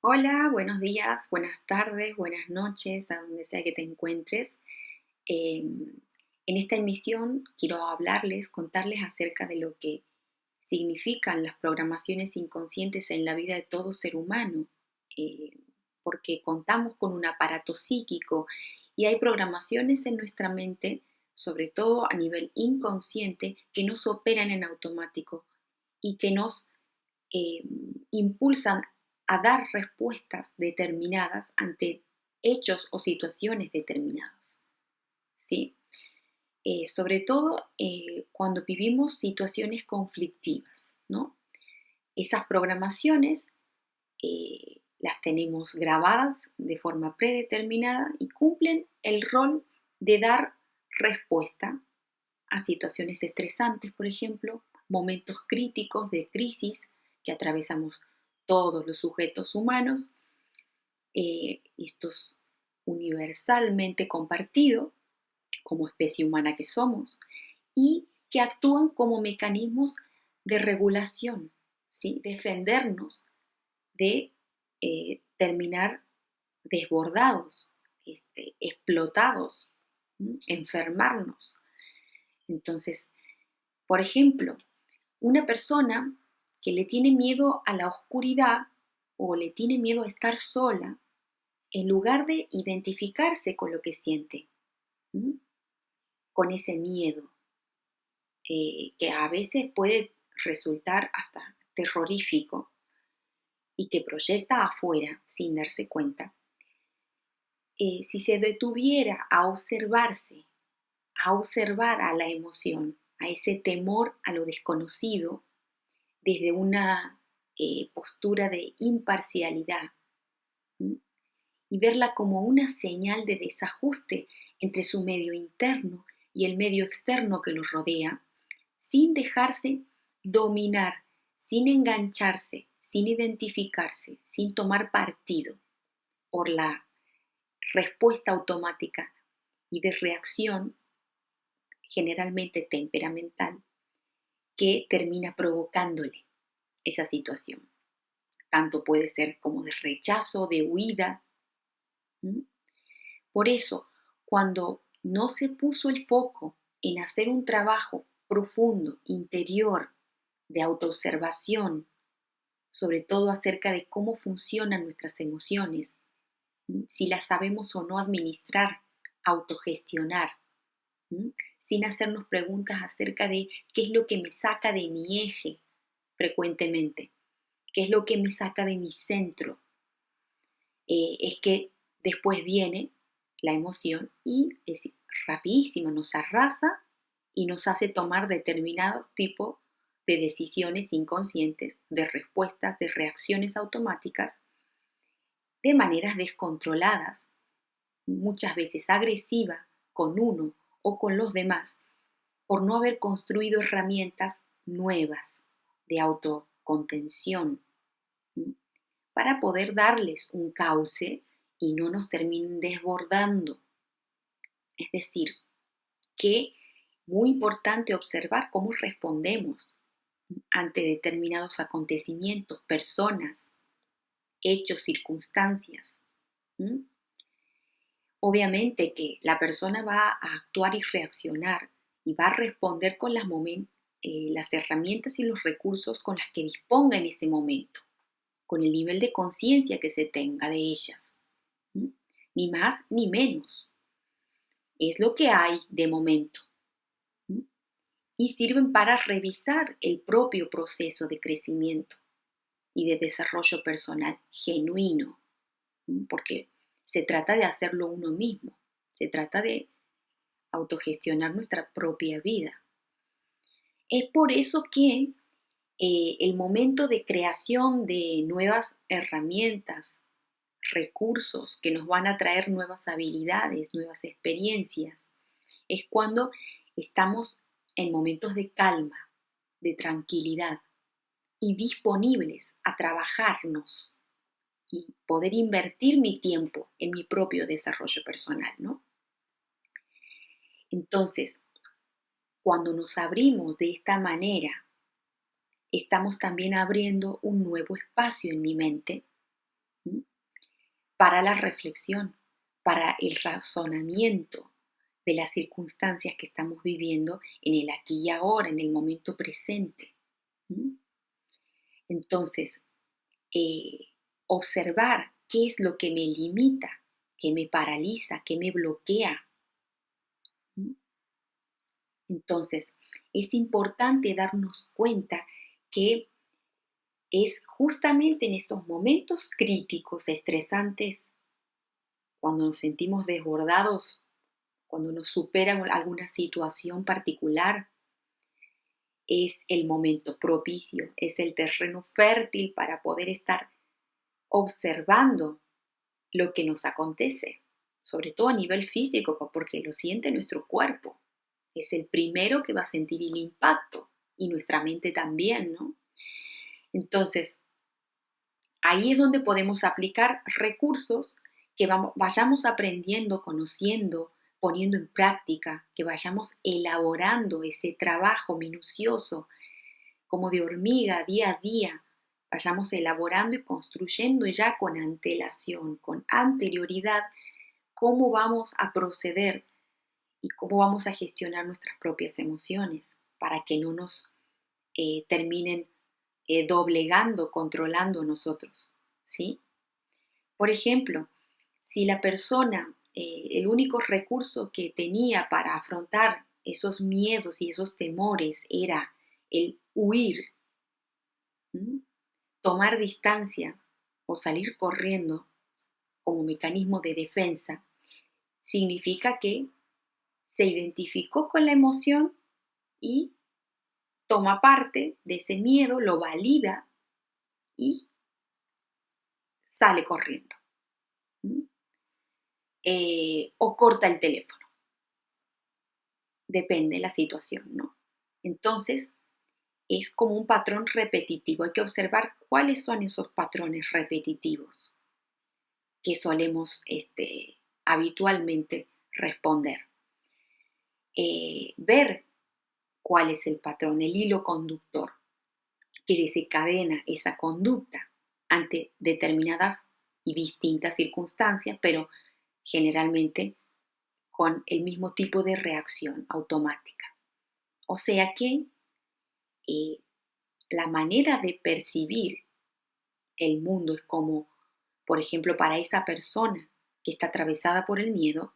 Hola, buenos días, buenas tardes, buenas noches, a donde sea que te encuentres. En esta emisión quiero hablarles, contarles acerca de lo que significan las programaciones inconscientes en la vida de todo ser humano, eh, porque contamos con un aparato psíquico y hay programaciones en nuestra mente, sobre todo a nivel inconsciente, que nos operan en automático y que nos eh, impulsan a dar respuestas determinadas ante hechos o situaciones determinadas. ¿Sí? Sobre todo cuando vivimos situaciones conflictivas, ¿no? Esas programaciones las tenemos grabadas de forma predeterminada y cumplen el rol de dar respuesta a situaciones estresantes, por ejemplo, momentos críticos de crisis que atravesamos todos los sujetos humanos, estos universalmente compartido como especie humana que somos, y que actúan como mecanismos de regulación, ¿sí? Defendernos de terminar desbordados, explotados, enfermarnos. Entonces, por ejemplo, una persona que le tiene miedo a la oscuridad o le tiene miedo a estar sola, en lugar de identificarse con lo que siente, ¿m? Con ese miedo, que a veces puede resultar hasta terrorífico y que proyecta afuera sin darse cuenta, si se detuviera a observarse, a observar a la emoción, a ese temor a lo desconocido, desde una postura de imparcialidad, ¿m? Y verla como una señal de desajuste entre su medio interno y el medio externo que lo rodea, sin dejarse dominar, sin engancharse, sin identificarse, sin tomar partido por la respuesta automática y de reacción generalmente temperamental que termina provocándole esa situación. Tanto puede ser como de rechazo, de huida. ¿M? Por eso, cuando no se puso el foco en hacer un trabajo profundo, interior, de autoobservación, sobre todo acerca de cómo funcionan nuestras emociones, si las sabemos o no administrar, autogestionar, sin hacernos preguntas acerca de qué es lo que me saca de mi eje frecuentemente, qué es lo que me saca de mi centro. Es que después viene la emoción y es rapidísimo, nos arrasa y nos hace tomar determinados tipos de decisiones inconscientes, de respuestas, de reacciones automáticas, de maneras descontroladas, muchas veces agresiva con uno o con los demás, por no haber construido herramientas nuevas de autocontención, para poder darles un cauce y no nos terminen desbordando. Es decir, que muy importante observar cómo respondemos ante determinados acontecimientos, personas, hechos, circunstancias. ¿M? Obviamente que la persona va a actuar y reaccionar y va a responder con las herramientas y los recursos con las que disponga en ese momento, con el nivel de conciencia que se tenga de ellas. ¿M? Ni más ni menos. Es lo que hay de momento. ¿M? Y sirven para revisar el propio proceso de crecimiento y de desarrollo personal genuino, porque se trata de hacerlo uno mismo, se trata de autogestionar nuestra propia vida. Es por eso que el momento de creación de nuevas herramientas, recursos que nos van a traer nuevas habilidades, nuevas experiencias, es cuando estamos en momentos de calma, de tranquilidad y disponibles a trabajarnos y poder invertir mi tiempo en mi propio desarrollo personal, ¿no? Entonces, cuando nos abrimos de esta manera, estamos también abriendo un nuevo espacio en mi mente, para la reflexión, para el razonamiento de las circunstancias que estamos viviendo en el aquí y ahora, en el momento presente. ¿Mm? Entonces, observar qué es lo que me limita, que me paraliza, que me bloquea. ¿Mm? Entonces, es importante darnos cuenta que es justamente en esos momentos críticos, estresantes, cuando nos sentimos desbordados, cuando nos supera alguna situación particular, es el momento propicio, es el terreno fértil para poder estar observando lo que nos acontece, sobre todo a nivel físico, porque lo siente nuestro cuerpo. Es el primero que va a sentir el impacto y nuestra mente también, ¿no? Entonces, ahí es donde podemos aplicar recursos que vayamos aprendiendo, conociendo, poniendo en práctica, que vayamos elaborando ese trabajo minucioso, como de hormiga, día a día, vayamos elaborando y construyendo ya con antelación, con anterioridad, cómo vamos a proceder y cómo vamos a gestionar nuestras propias emociones para que no nos terminen doblegando, controlando nosotros, ¿sí? Por ejemplo, si la persona, el único recurso que tenía para afrontar esos miedos y esos temores era el huir, ¿m? Tomar distancia o salir corriendo como mecanismo de defensa, significa que se identificó con la emoción y toma parte de ese miedo, lo valida y sale corriendo. ¿Mm? O corta el teléfono. Depende de la situación, ¿no? Entonces, es como un patrón repetitivo. Hay que observar cuáles son esos patrones repetitivos que solemos habitualmente responder. Ver cuál es el patrón, el hilo conductor que desencadena esa conducta ante determinadas y distintas circunstancias, pero generalmente con el mismo tipo de reacción automática. O sea que eh, la manera de percibir el mundo es como, por ejemplo, para esa persona que está atravesada por el miedo,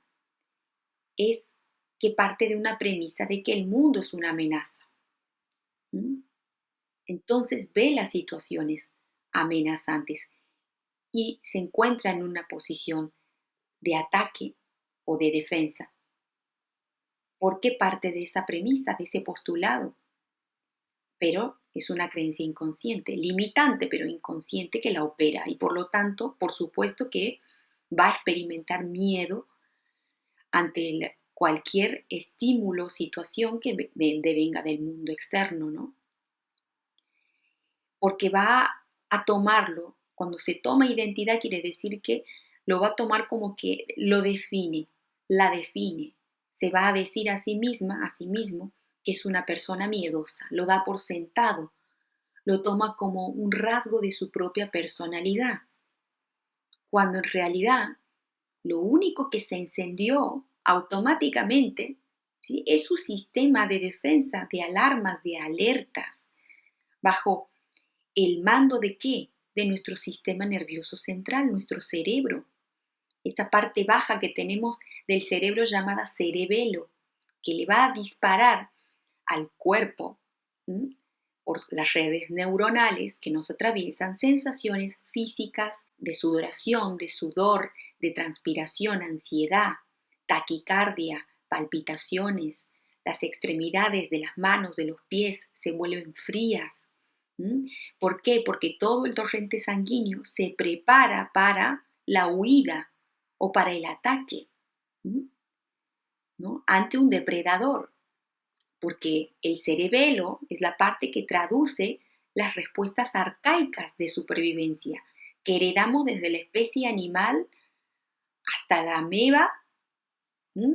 es que parte de una premisa de que el mundo es una amenaza. ¿Mm? Entonces ve las situaciones amenazantes y se encuentra en una posición de ataque o de defensa. ¿Por qué parte de esa premisa, de ese postulado? Pero es una creencia inconsciente, limitante, pero inconsciente que la opera y por lo tanto, por supuesto que va a experimentar miedo ante cualquier estímulo, situación que venga del mundo externo, ¿no? Porque va a tomarlo, cuando se toma identidad quiere decir que lo va a tomar como que lo define, la define, se va a decir a sí misma, a sí mismo, que es una persona miedosa, lo da por sentado, lo toma como un rasgo de su propia personalidad, cuando en realidad lo único que se encendió automáticamente, ¿sí?, es su sistema de defensa, de alarmas, de alertas, bajo el mando de qué? De nuestro sistema nervioso central, nuestro cerebro, esa parte baja que tenemos del cerebro llamada cerebelo, que le va a disparar al cuerpo, ¿m?, por las redes neuronales que nos atraviesan, sensaciones físicas de sudoración, de sudor, de transpiración, ansiedad, taquicardia, palpitaciones, las extremidades de las manos, de los pies se vuelven frías. ¿Mm? ¿Por qué? Porque todo el torrente sanguíneo se prepara para la huida o para el ataque, ¿no?, ante un depredador, porque el cerebelo es la parte que traduce las respuestas arcaicas de supervivencia que heredamos desde la especie animal hasta la ameba,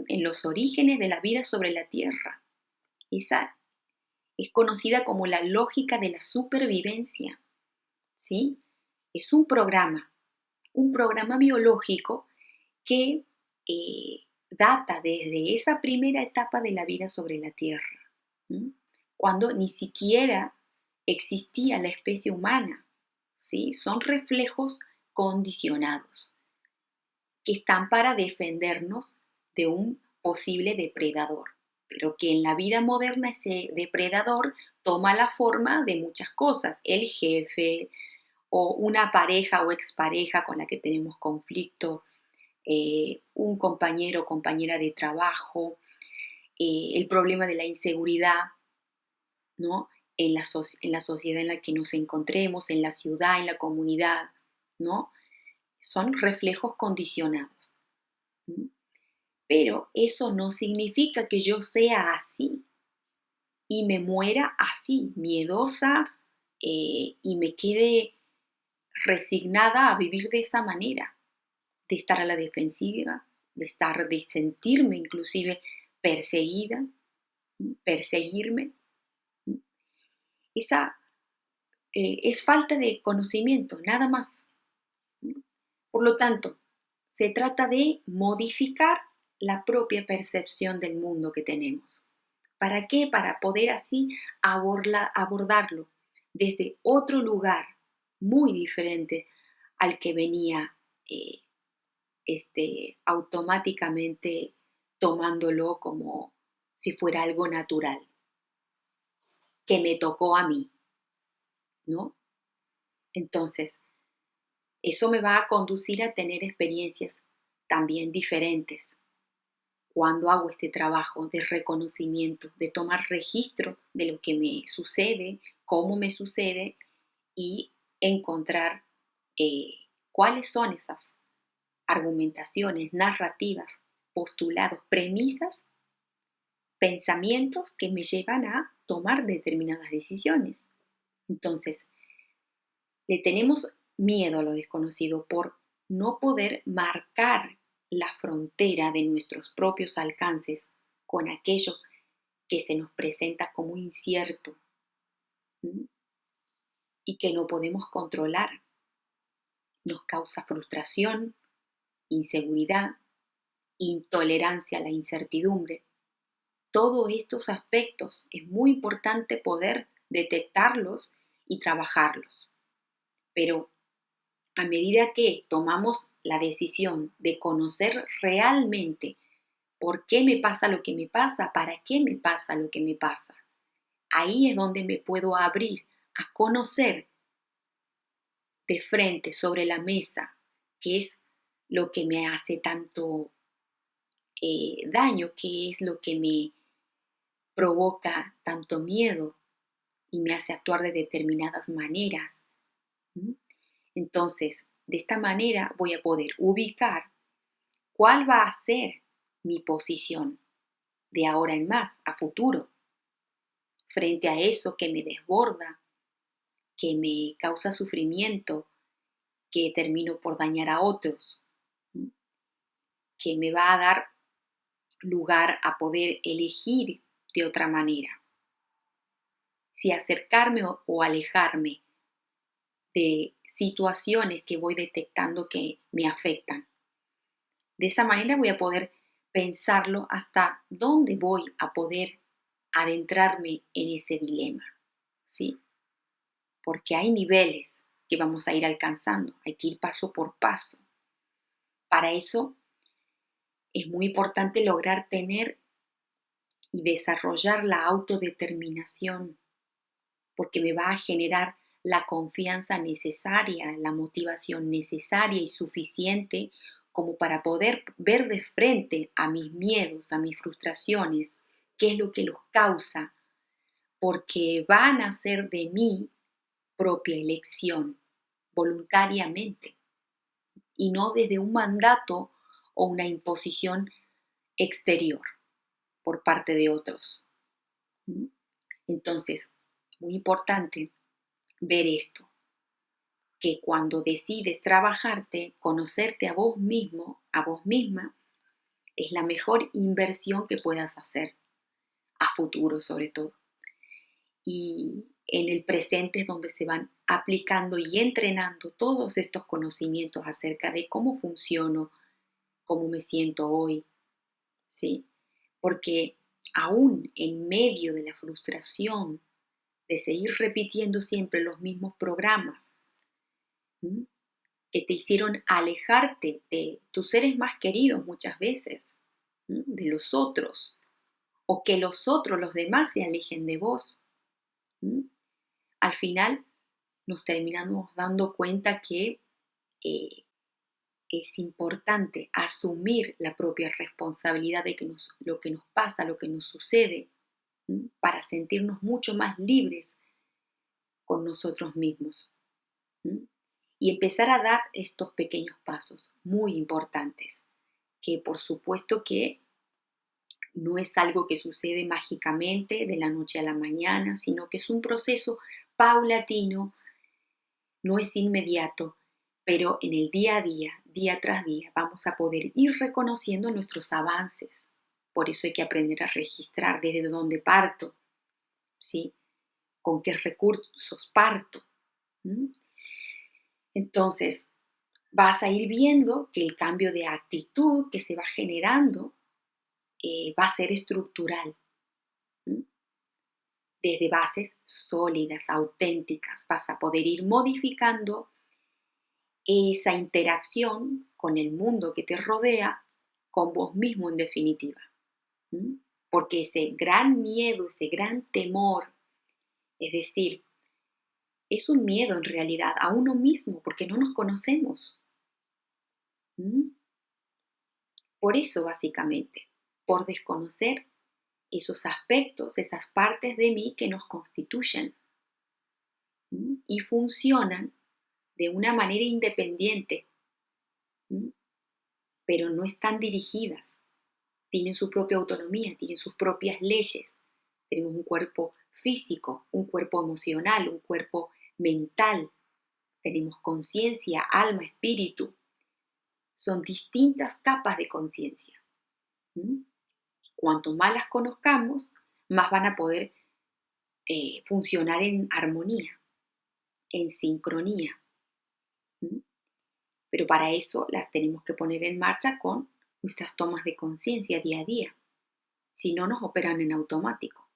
en los orígenes de la vida sobre la Tierra. Esa es conocida como la lógica de la supervivencia, ¿sí? Es un programa un programa biológico que data desde esa primera etapa de la vida sobre la Tierra, ¿m? Cuando ni siquiera existía la especie humana, ¿sí? Son reflejos condicionados que están para defendernos de un posible depredador, pero que en la vida moderna ese depredador toma la forma de muchas cosas, el jefe o una pareja o expareja con la que tenemos conflicto, un compañero o compañera de trabajo, el problema de la inseguridad, ¿no? En la sociedad en la que nos encontremos, en la ciudad, en la comunidad, ¿no? Son reflejos condicionados. ¿Mm? Pero eso no significa que yo sea así y me muera así, miedosa, y me quede resignada a vivir de esa manera, de estar a la defensiva, de sentirme inclusive perseguida, perseguirme. Esa es falta de conocimiento, nada más. Por lo tanto, se trata de modificar la propia percepción del mundo que tenemos. ¿Para qué? Para poder así abordarlo desde otro lugar muy diferente al que venía automáticamente tomándolo como si fuera algo natural, que me tocó a mí, ¿no? Entonces, eso me va a conducir a tener experiencias también diferentes cuando hago este trabajo de reconocimiento, de tomar registro de lo que me sucede, cómo me sucede y encontrar cuáles son esas argumentaciones, narrativas, postulados, premisas, pensamientos que me llevan a tomar determinadas decisiones. Entonces, le tenemos miedo a lo desconocido por no poder marcar la frontera de nuestros propios alcances con aquello que se nos presenta como incierto, ¿m? Y que no podemos controlar. Nos causa frustración, inseguridad, intolerancia a la incertidumbre. Todos estos aspectos es muy importante poder detectarlos y trabajarlos. Pero a medida que tomamos la decisión de conocer realmente por qué me pasa lo que me pasa, para qué me pasa lo que me pasa, ahí es donde me puedo abrir a conocer de frente sobre la mesa qué es lo que me hace tanto daño, qué es lo que me provoca tanto miedo y me hace actuar de determinadas maneras. ¿Mm? Entonces, de esta manera voy a poder ubicar cuál va a ser mi posición de ahora en más, a futuro, frente a eso que me desborda, que me causa sufrimiento, que termino por dañar a otros, que me va a dar lugar a poder elegir de otra manera, si acercarme o alejarme de situaciones que voy detectando que me afectan. De esa manera voy a poder pensarlo hasta dónde voy a poder adentrarme en ese dilema, ¿sí? Porque hay niveles que vamos a ir alcanzando, hay que ir paso por paso. Para eso es muy importante lograr tener y desarrollar la autodeterminación, porque me va a generar la confianza necesaria, la motivación necesaria y suficiente como para poder ver de frente a mis miedos, a mis frustraciones, qué es lo que los causa, porque van a ser de mi propia elección, voluntariamente, y no desde un mandato o una imposición exterior por parte de otros. Entonces, muy importante ver esto, que cuando decides trabajarte, conocerte a vos mismo, a vos misma, es la mejor inversión que puedas hacer, a futuro sobre todo. Y en el presente es donde se van aplicando y entrenando todos estos conocimientos acerca de cómo funciono, cómo me siento hoy, ¿sí? Porque aún en medio de la frustración de seguir repitiendo siempre los mismos programas, ¿m? Que te hicieron alejarte de tus seres más queridos muchas veces, de los otros, o que los otros, los demás, se alejen de vos. Al final nos terminamos dando cuenta que eh, es importante asumir la propia responsabilidad de lo que nos pasa, lo que nos sucede, para sentirnos mucho más libres con nosotros mismos. Y empezar a dar estos pequeños pasos muy importantes, que por supuesto que no es algo que sucede mágicamente de la noche a la mañana, sino que es un proceso paulatino, no es inmediato, pero en el día a día tras día, vamos a poder ir reconociendo nuestros avances. Por eso hay que aprender a registrar desde dónde parto, ¿sí? Con qué recursos parto. Entonces, vas a ir viendo que el cambio de actitud que se va generando va a ser estructural. Desde bases sólidas, auténticas, vas a poder ir modificando esa interacción con el mundo que te rodea, con vos mismo en definitiva. Porque ese gran miedo, ese gran temor, es decir, es un miedo en realidad a uno mismo, porque no nos conocemos. Por eso, básicamente, por desconocer esos aspectos, esas partes de mí que nos constituyen y funcionan de una manera independiente, pero no están dirigidas, tienen su propia autonomía, tienen sus propias leyes. Tenemos un cuerpo físico, un cuerpo emocional, un cuerpo mental, tenemos conciencia, alma, espíritu. Son distintas capas de conciencia. Cuanto más las conozcamos, más van a poder funcionar en armonía, en sincronía. Pero para eso las tenemos que poner en marcha con nuestras tomas de conciencia día a día. Si no, nos operan en automático.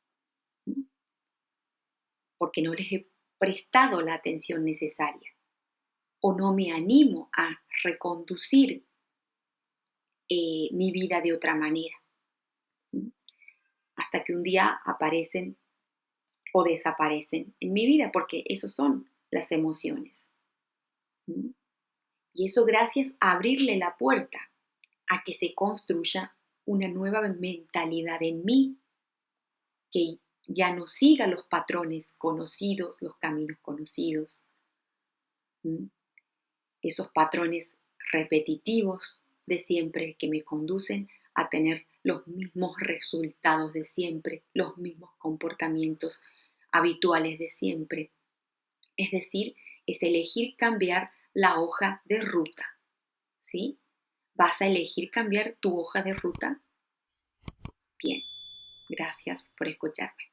Porque no les he prestado la atención necesaria. O no me animo a reconducir mi vida de otra manera. Hasta que un día aparecen o desaparecen en mi vida, porque eso son las emociones. Y eso gracias a abrirle la puerta a que se construya una nueva mentalidad en mí, que ya no siga los patrones conocidos, los caminos conocidos, esos patrones repetitivos de siempre que me conducen a tener los mismos resultados de siempre, los mismos comportamientos habituales de siempre. Es decir, es elegir cambiar la hoja de ruta, ¿sí? ¿Vas a elegir cambiar tu hoja de ruta? Bien, gracias por escucharme.